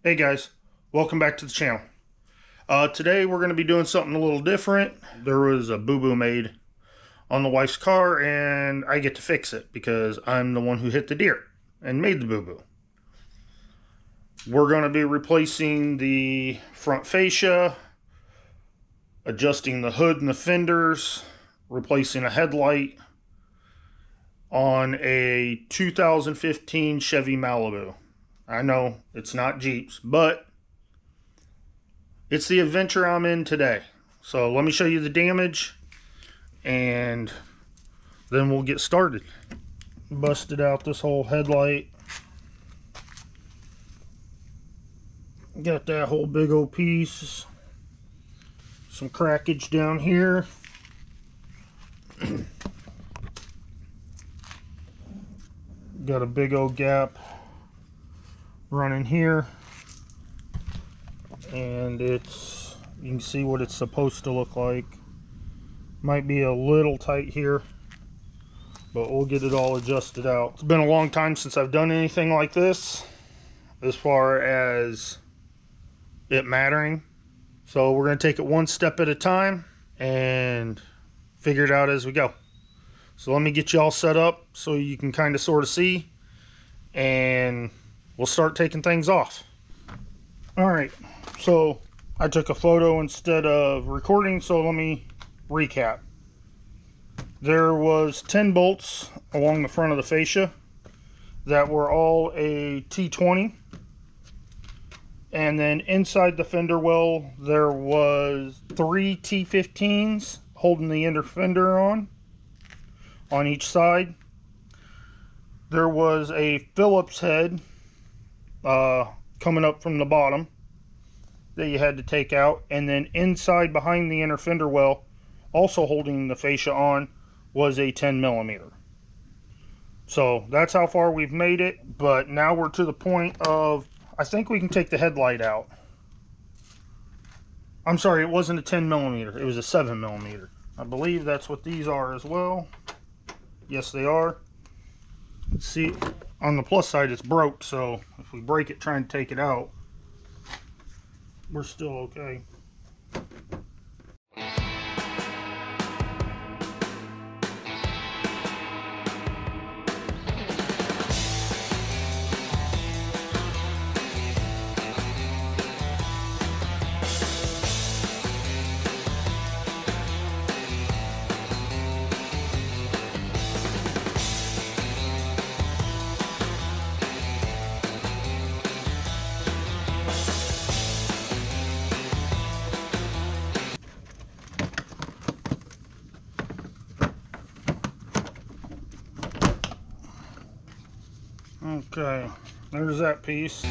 Hey guys, welcome back to the channel. Today we're going to be doing something a little different. There was a boo-boo made on the wife's car and I get to fix it because I'm the one who hit the deer and made the boo-boo. We're going to be replacing the front fascia, adjusting the hood and the fenders, replacing a headlight on a 2015 Chevy Malibu. I know it's not Jeeps, but it's the adventure I'm in today. So let me show you the damage and then we'll get started. Busted out this whole headlight. Got that whole big old piece. Some crackage down here. Got a big old gap running here, and you can see what it's supposed to look like. Might be a little tight here, but we'll get it all adjusted out. It's been a long time since I've done anything like this as far as it mattering, so we're going to take it one step at a time and figure it out as we go. So let me get you all set up so you can kind of sort of see, and we'll start taking things off. Alright, so I took a photo instead of recording, so let me recap. There was 10 bolts along the front of the fascia that were all a T20. And then inside the fender well, there was 3 T15s holding the inner fender on each side. There was a Phillips head coming up from the bottom that you had to take out, and then inside behind the inner fender well, also holding the fascia on, was a 10mm. So that's how far we've made it, but now we're to the point of, I think we can take the headlight out. I'm sorry, it wasn't a 10mm, it was a 7mm. I believe that's what these are as well. Yes, they are. Let's see, on the plus side it's broke, so if we break it trying to take it out, we're still okay. Okay, there's that piece.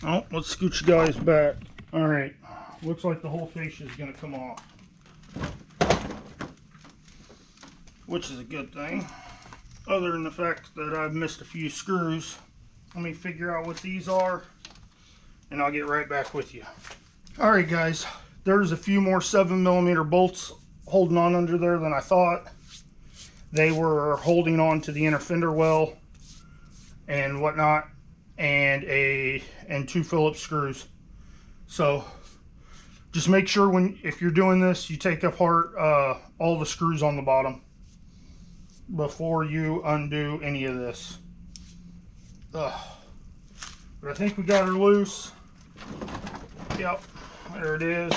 Oh, let's scoot you guys back. Alright, looks like the whole fascia is going to come off, which is a good thing, other than the fact that I've missed a few screws. Let me figure out what these are, and I'll get right back with you. Alright guys, there's a few more 7mm bolts holding on under there than I thought. They were holding on to the inner fender well and whatnot, and 2 Phillips screws. So just make sure if you're doing this, you take apart all the screws on the bottom before you undo any of this. But I think we got her loose. Yep, there it is.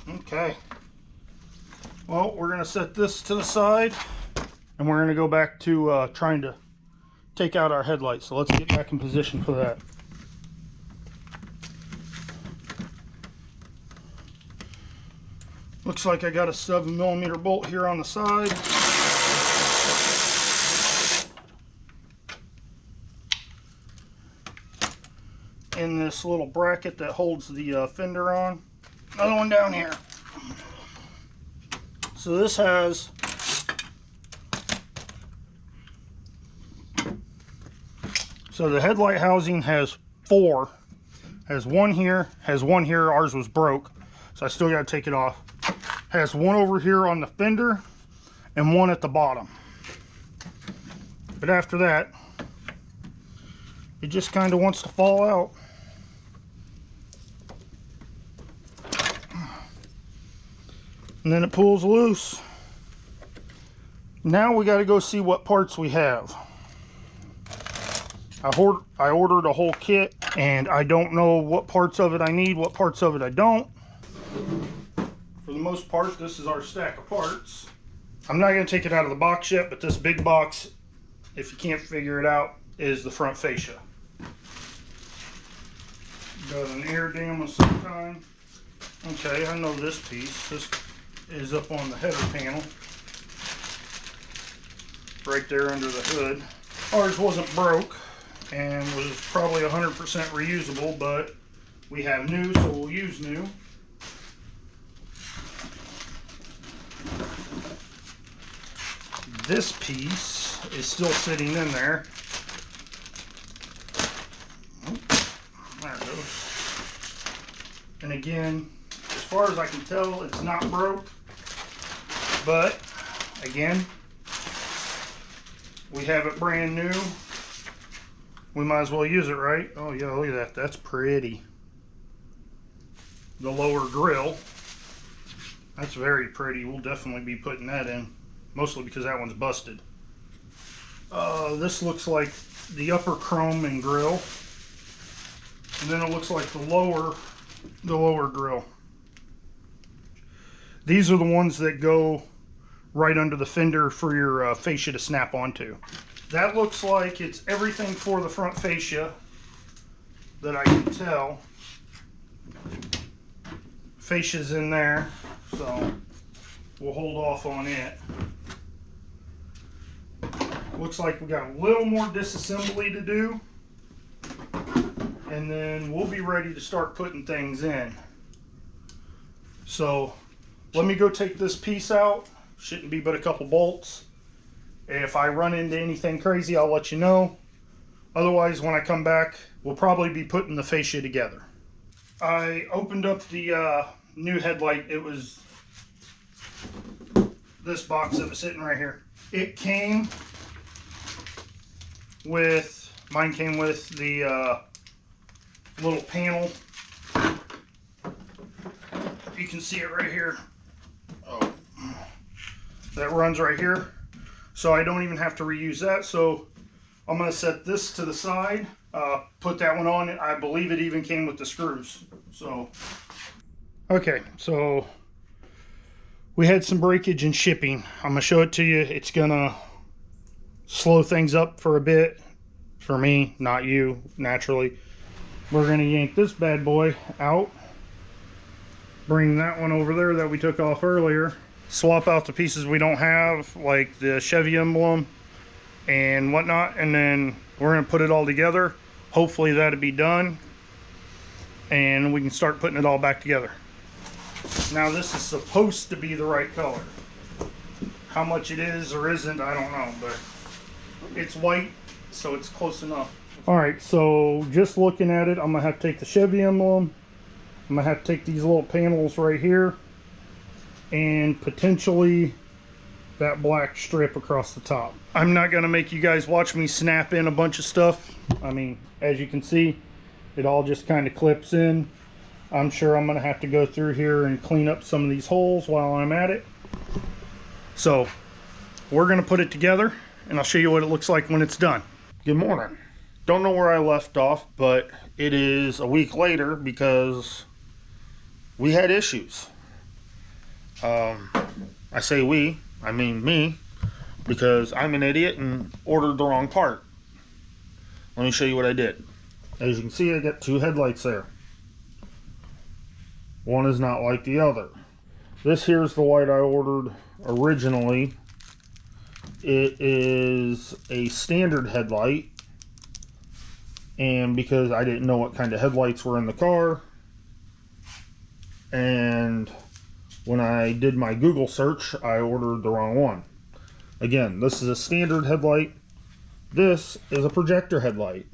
Okay. Well, we're going to set this to the side, and we're going to go back to trying to take out our headlights. So let's get back in position for that. Looks like I got a 7mm bolt here on the side. In this little bracket that holds the fender on. Another one down here. So this has So the headlight housing has 4, Has one here, has one here. Ours was broke, so I still got to take it off. Has one over here on the fender and one at the bottom. But after that, it just kind of wants to fall out. And then it pulls loose. Now we got to go see what parts we have. I ordered a whole kit, and I don't know what parts of it I need, what parts of it I don't. For the most part, this is our stack of parts. I'm not going to take it out of the box yet, but this big box, if you can't figure it out, is the front fascia. Got an air dam of some kind. Okay, I know this piece. This is up on the header panel. Right there under the hood. Ours wasn't broke and was probably 100% reusable, but we have new, so we'll use new. This piece is still sitting in there. There it goes. And again, as far as I can tell, it's not broke, but again, we have it brand new. We might as well use it, right? Oh yeah, look at that. That's pretty. The lower grill. That's very pretty. We'll definitely be putting that in. Mostly because that one's busted. This looks like the upper chrome and grill. And then it looks like the lower grill. These are the ones that go right under the fender for your fascia to snap onto. That looks like it's everything for the front fascia that I can tell. Fascia's in there, so we'll hold off on it. Looks like we got a little more disassembly to do, and then we'll be ready to start putting things in. So let me go take this piece out. Shouldn't be but a couple bolts. If I run into anything crazy, I'll let you know. Otherwise, when I come back, we'll probably be putting the fascia together. I opened up the new headlight. It was this box that was sitting right here. It came with, mine came with the little panel. You can see it right here. Oh, that runs right here. So I don't even have to reuse that. So I'm going to set this to the side, put that one on. I believe it even came with the screws. So, okay, so we had some breakage in shipping. I'm going to show it to you. It's going to slow things up for a bit. For me, not you, naturally. We're going to yank this bad boy out. Bring that one over there that we took off earlier. Swap out the pieces we don't have, like the Chevy emblem and whatnot, and then we're going to put it all together. Hopefully that'll be done, and we can start putting it all back together. Now this is supposed to be the right color. How much it is or isn't, I don't know, but it's white, so it's close enough. Alright, so just looking at it, I'm going to have to take the Chevy emblem. I'm going to have to take these little panels right here, and potentially that black strip across the top. I'm not going to make you guys watch me snap in a bunch of stuff. I mean, as you can see, it all just kind of clips in. I'm sure I'm going to have to go through here and clean up some of these holes while I'm at it. So we're going to put it together, and I'll show you what it looks like when it's done. Good morning. Don't know where I left off, but it is a week later because we had issues. I say we, I mean me, because I'm an idiot and ordered the wrong part. Let me show you what I did. As you can see, I got two headlights there. One is not like the other. This here's the light I ordered originally. It is a standard headlight, and because I didn't know what kind of headlights were in the car, and when I did my Google search, I ordered the wrong one. Again, this is a standard headlight. This is a projector headlight,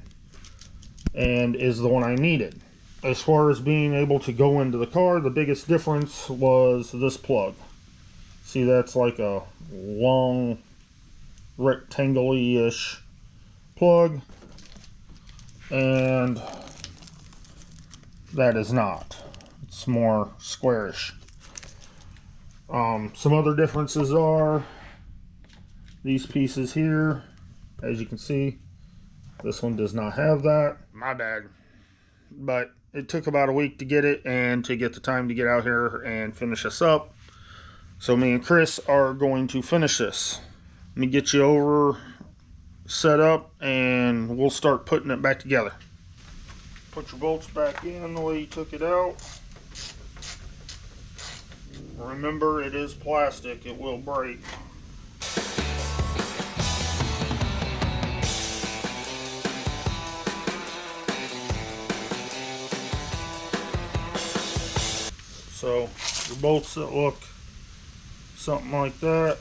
and is the one I needed. as far as being able to go into the car, the biggest difference was this plug. See, that's like a long rectangle-ish plug, and that is not. It's more squarish. Some other differences are these pieces here. As you can see, this one does not have that. My bad. But it took about a week to get it and to get the time to get out here and finish this up. So me and Chris are going to finish this. Let me get you over, set up, and we'll start putting it back together. Put your bolts back in the way you took it out. Remember, it is plastic. It will break. So, your bolts that look something like that.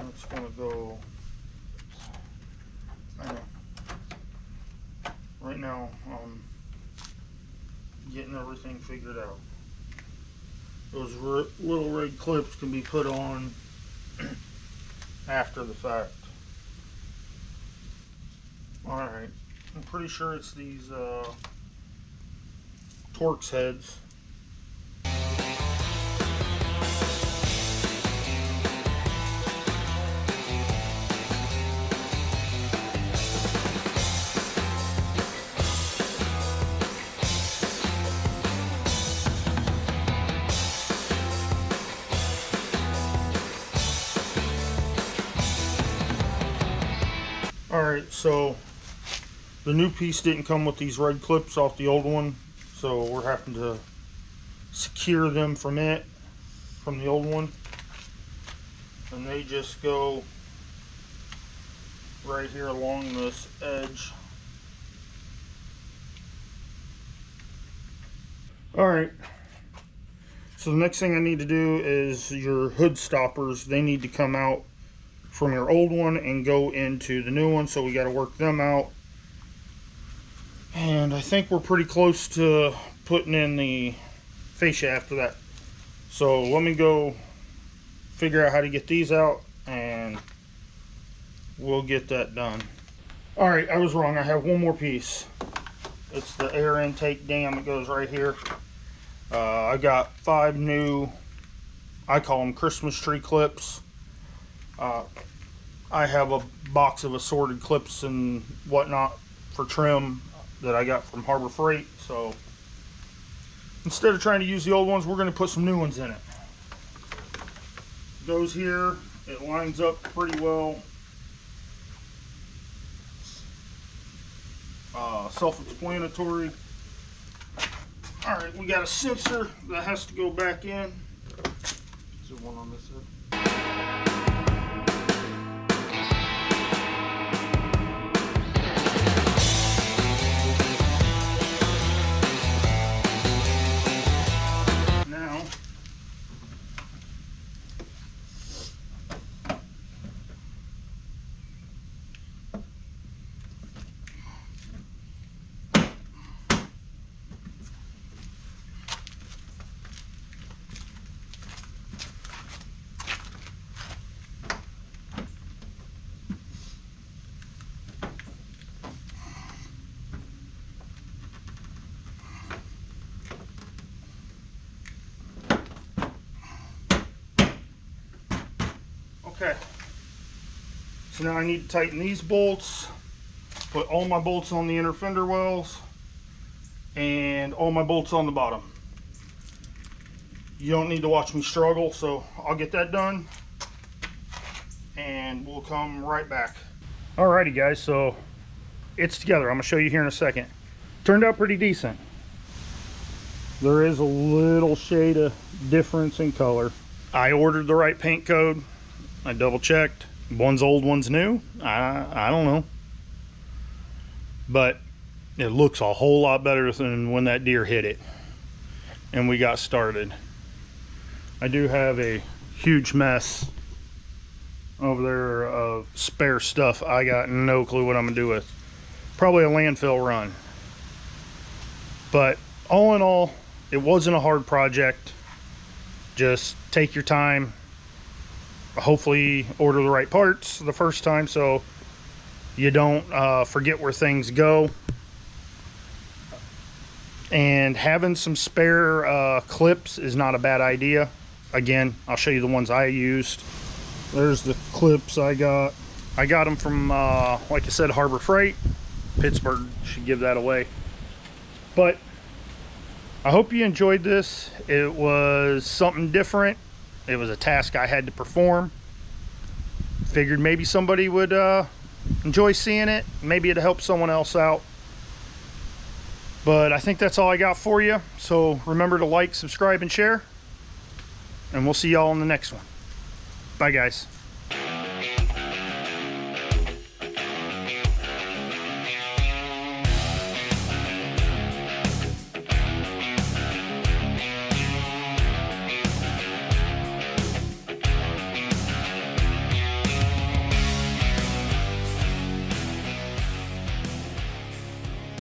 It's going to go, right now I'm getting everything figured out. Those little red clips can be put on after the fact. Alright, I'm pretty sure it's these Torx heads. Alright, so the new piece didn't come with these red clips off the old one, so we're having to secure them from the old one. And they just go right here along this edge. Alright, so the next thing I need to do is your hood stoppers. They need to come out from your old one and go into the new one, so we got to work them out. And I think we're pretty close to putting in the fascia after that. So let me go figure out how to get these out and we'll get that done. Alright, I was wrong. I have one more piece. It's the air intake dam that goes right here. I got 5 new, I call them Christmas tree clips. I have a box of assorted clips and whatnot for trim that I got from Harbor Freight. So instead of trying to use the old ones, we're going to put some new ones in it. Goes here. It lines up pretty well. Self-explanatory. Alright, we got a sensor that has to go back in. Is there one on this side? Okay, so now I need to tighten these bolts, put all my bolts on the inner fender wells, and all my bolts on the bottom. You don't need to watch me struggle, so I'll get that done, and we'll come right back. Alrighty guys, so it's together. I'm going to show you here in a second. Turned out pretty decent. There is a little shade of difference in color. I ordered the right paint code. I double checked. One's old, one's new. I don't know. But it looks a whole lot better than when that deer hit it and we got started. I do have a huge mess over there of spare stuff. I got no clue what I'm gonna do with. Probably a landfill run. But all in all, it wasn't a hard project. Just take your time. Hopefully order the right parts the first time so you don't forget where things go. And having some spare clips is not a bad idea. Again, I'll show you the ones I used. There's the clips I got. I got them from, like I said, Harbor Freight. Pittsburgh should give that away. But I hope you enjoyed this. It was something different. It was a task I had to perform. Figured maybe somebody would enjoy seeing it. Maybe it'd help someone else out. But I think that's all I got for you. So remember to like, subscribe, and share. And we'll see y'all in the next one. Bye, guys.